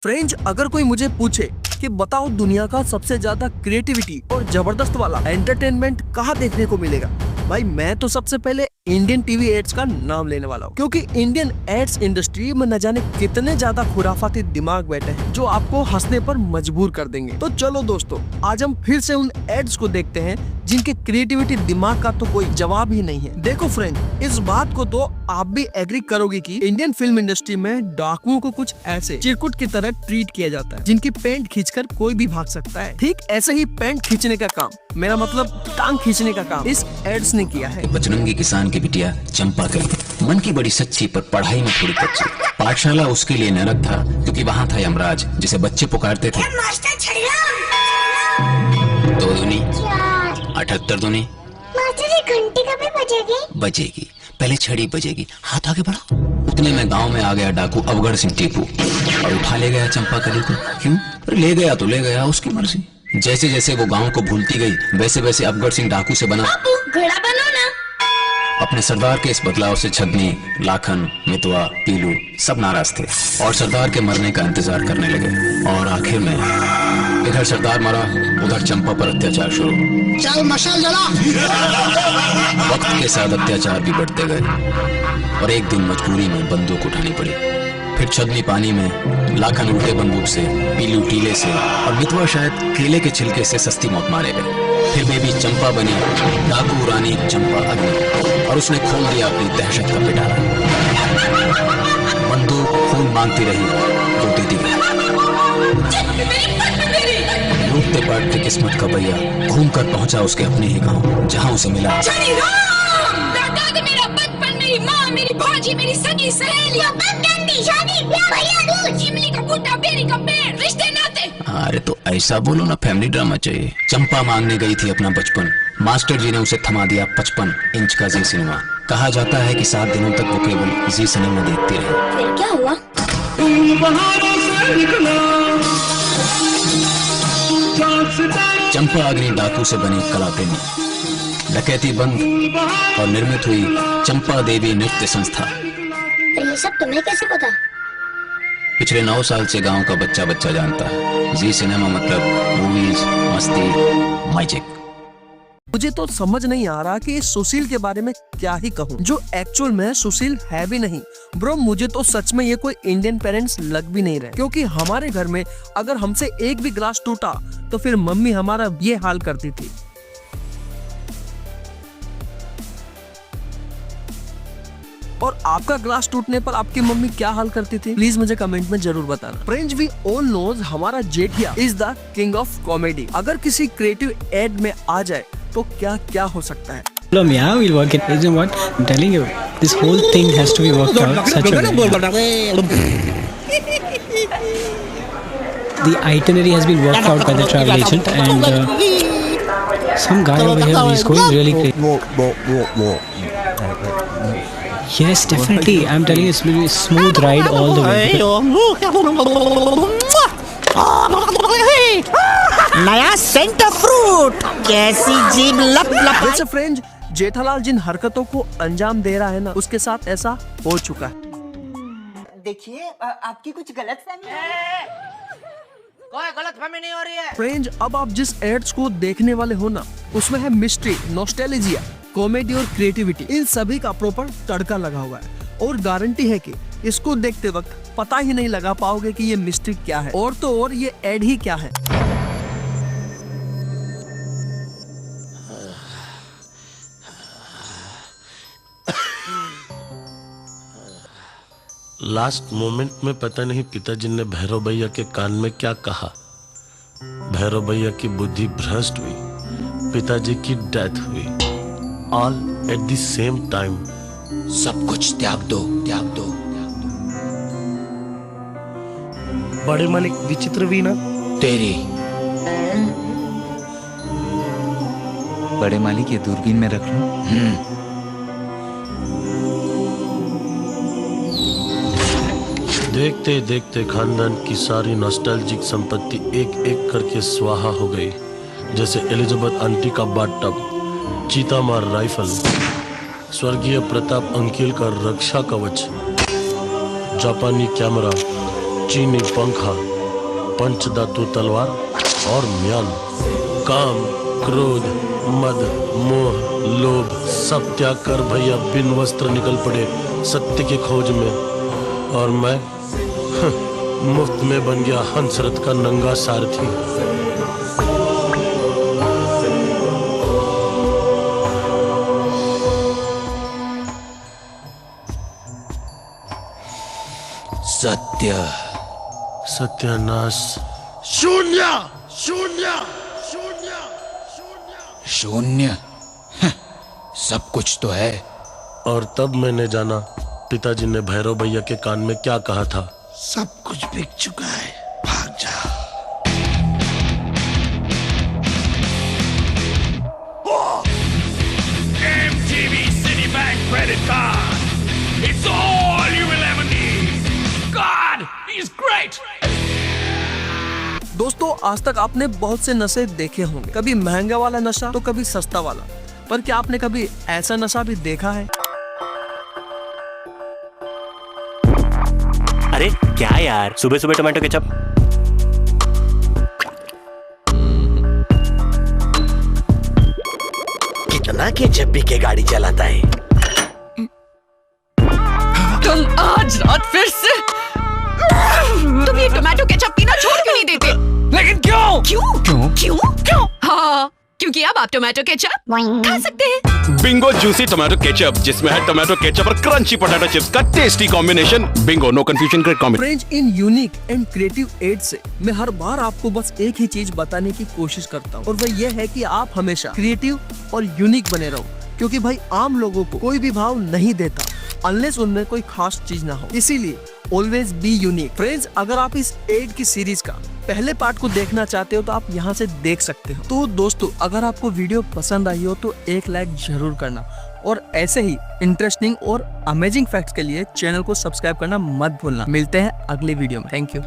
Friends, अगर कोई मुझे पूछे कि बताओ दुनिया का सबसे ज्यादा क्रिएटिविटी और जबरदस्त वाला एंटरटेनमेंट कहाँ देखने को मिलेगा, भाई मैं तो सबसे पहले इंडियन टीवी एड्स का नाम लेने वाला हूँ, क्योंकि इंडियन एड्स इंडस्ट्री में न जाने कितने ज्यादा खुराफाती दिमाग बैठे हैं जो आपको हंसने पर मजबूर कर देंगे। तो चलो दोस्तों, आज हम फिर से उन एड्स को देखते हैं जिनके क्रिएटिविटी दिमाग का तो कोई जवाब ही नहीं है। देखो फ्रेंड, इस बात को तो आप भी एग्री करोगे कि इंडियन फिल्म इंडस्ट्री में डाकुओं को कुछ ऐसे चिरकुट की तरह ट्रीट किया जाता है जिनकी पैंट खींचकर कोई भी भाग सकता है। ठीक ऐसे ही पैंट खींचने का काम, मेरा मतलब टांग खींचने का काम, इस एड्स ने किया है। बजरंगी किसान की बिटिया चंपा कली मन की बड़ी सच्ची पर पढ़ाई में थोड़ी कच्ची। पाठशाला उसके लिए नरक था क्योंकि वहाँ था यमराज जिसे बच्चे पुकारते थे। दो दूनी 78 दूनी घंटी कभी बजेगी? बजेगी, पहले छड़ी बजेगी। हाथ आगे बढ़ा। उतने में गांव में आ गया डाकू अवगढ़ सिंह टीपू और उठा ले गया चंपा कली को। क्यों? अरे ले गया तो ले गया, उसकी मर्जी। जैसे जैसे वो गांव को भूलती गई वैसे वैसे अवगढ़ सिंह डाकू से बना घोड़ा बनो ना। अपने सरदार के इस बदलाव से छदनी, लाखन, मितवा, पीलू सब नाराज थे और सरदार के मरने का इंतजार करने लगे। और आखिर में इधर सरदार मरा, उधर चंपा पर अत्याचार शुरू। चल मशाल जला। वक्त के साथ अत्याचार भी बढ़ते गए और एक दिन मजबूरी में बंदूक उठानी पड़ी। फिर छदनी पानी में, लाखन उल्टे बंदूक से, पीलू टीले से और मितवा शायद केले के छिलके से सस्ती मौत मारे गए। फिर बेबी चंपा बनी डाकू रानी चंपा अग्नि और उसने खोल दिया अपनी दहशत का पिटारा। बंदूक खून मांगती रही तो देती गई। लूटते पाटते किस्मत का भैया घूम कर पहुंचा उसके अपने ही गांव, जहां उसे मिला मेरा बचपन, मेरी माँ, मेरी भाजी, मेरी सगी सहेली, शादी, भैया दूध, इमली का बूटा, बेरी का पेड़, रिश्ते नाते। अरे तो ऐसा बोलो ना, फैमिली ड्रामा चाहिए। चंपा मांगने गई थी अपना बचपन, मास्टर जी ने उसे थमा दिया 55 इंच का जी सिनेमा। कहा जाता है कि 7 दिनों तक वो केवल जी सिनेमा देखती रही। फिर क्या हुआ? चंपा अग्नि डाकू से बनी कलाप्रेमी, डकैती बंद और निर्मित हुई चंपा देवी नृत्य संस्था। ये सब तुम्हें कैसे पता? पिछले 9 साल से गांव का बच्चा बच्चा जानता है। जी सिनेमा मतलब मूवीज, मस्ती, मैजिक। मुझे तो समझ नहीं आ रहा कि इस सुशील के बारे में क्या ही कहूँ, जो एक्चुअल में सुशील है भी नहीं। ब्रो, मुझे तो सच में ये कोई इंडियन पेरेंट्स लग भी नहीं रहे, क्योंकि हमारे घर में अगर हमसे एक भी ग्लास टूटा तो फिर मम्मी हमारा ये हाल करती थी। और आपका ग्लास टूटने पर आपकी मम्मी क्या हाल करती थी, प्लीज मुझे कमेंट में जरूर बताना। फ्रेंड्स, वी ऑल नोज हमारा Jethiya is the king of comedy. अगर किसी क्रिएटिव एड में आ जाए तो क्या क्या हो सकता है। Yeah, we'll work it. You know what? I'm telling you, this whole thing has to be worked out such a way. The itinerary has been worked out by the travel agent, and some guy over here is going really crazy. Yes, definitely. I'm telling you, it's will be a smooth ride all the way. नया centre fruit, कैसी जीभ लप लप। वैसे friends, Jethalal जिन हरकतों को अंजाम दे रहा है ना, उसके साथ ऐसा हो चुका है। देखिए, आपकी कुछ गलतफहमी है। कोई गलतफहमी नहीं हो रही है। फ्रेंड्स, अब आप जिस एड्स को देखने वाले हो ना, उसमें है मिस्ट्री, नॉस्टैल्जिया, कॉमेडी और क्रिएटिविटी। इन सभी का प्रॉपर तड़का लगा हुआ है और गारंटी है कि इसको देखते वक्त पता ही नहीं लगा पाओगे कि ये मिस्ट्री क्या है और तो और ये एड ही क्या है। लास्ट मोमेंट में पता नहीं पिताजी ने भैरव भैया के कान में क्या कहा। भैरव भैया की बुद्धि भ्रष्ट हुई, पिताजी की डेथ हुई, all at the same time. सब कुछ त्याग दो, त्याग दो। बड़े मालिक विचित्र भी ना तेरी बड़े मालिक, ये दूरबीन में रख लो। देखते देखते खानदान की सारी नॉस्टैल्जिक संपत्ति एक एक करके स्वाहा हो गई, जैसे एलिजाबेथ आंटी का बाथटब, चीतामार राइफल, स्वर्गीय प्रताप अंकिल का रक्षा कवच, जापानी कैमरा, चीनी पंखा, पंचधातु तलवार और म्यान। काम, क्रोध, मद, मोह, लोभ सब त्याग कर भैया बिन वस्त्र निकल पड़े सत्य की खोज में। और मैं मुफ्त में बन गया हंसरथ का नंगा सारथी। सत्य, सत्यानाश, शून्य, शून्य, शून्य, शून्य, शून्य। सब कुछ तो है। और तब मैंने जाना पिताजी ने भैरव भैया के कान में क्या कहा था। सब कुछ बिक चुका है, भाग जा। MTV Citibank credit card. It's all you will ever need. God, he's great. दोस्तों, आज तक आपने बहुत से नशे देखे होंगे, कभी महंगा वाला नशा तो कभी सस्ता वाला, पर क्या आपने कभी ऐसा नशा भी देखा है? अरे क्या यार, सुबह सुबह टोमेटो केचप। कितना केचप पी के गाड़ी चलाता है? तुम आज रात फिर से तुम ये टोमेटो केचप पीना छोड़ क्यों नहीं देते? लेकिन क्यों? क्यों? हाँ, क्योंकि अब आप टोमेटो केचप खा सकते हैं। बिंगो जूसी टोमेटो केचप, जिसमें है टोमेटो केचप और क्रंची पोटैटो चिप्स का tasty combination. Bingo, no confusion, great combination. Friends, इन यूनिक एंड क्रिएटिव एड से मैं हर बार आपको बस एक ही चीज बताने की कोशिश करता हूँ, और वह यह है कि आप हमेशा क्रिएटिव और यूनिक बने रहो, क्योंकि भाई आम लोगों को कोई भी भाव नहीं देता अनलेस उनमें कोई खास चीज ना हो। इसीलिए ऑलवेज बी यूनिक। फ्रेंड्स, अगर आप इस एड की सीरीज का पहले पार्ट को देखना चाहते हो तो आप यहाँ से देख सकते हो। तो दोस्तों, अगर आपको वीडियो पसंद आई हो तो एक लाइक जरूर करना, और ऐसे ही इंटरेस्टिंग और अमेजिंग फैक्ट्स के लिए चैनल को सब्सक्राइब करना मत भूलना। मिलते हैं अगले वीडियो में। Thank you.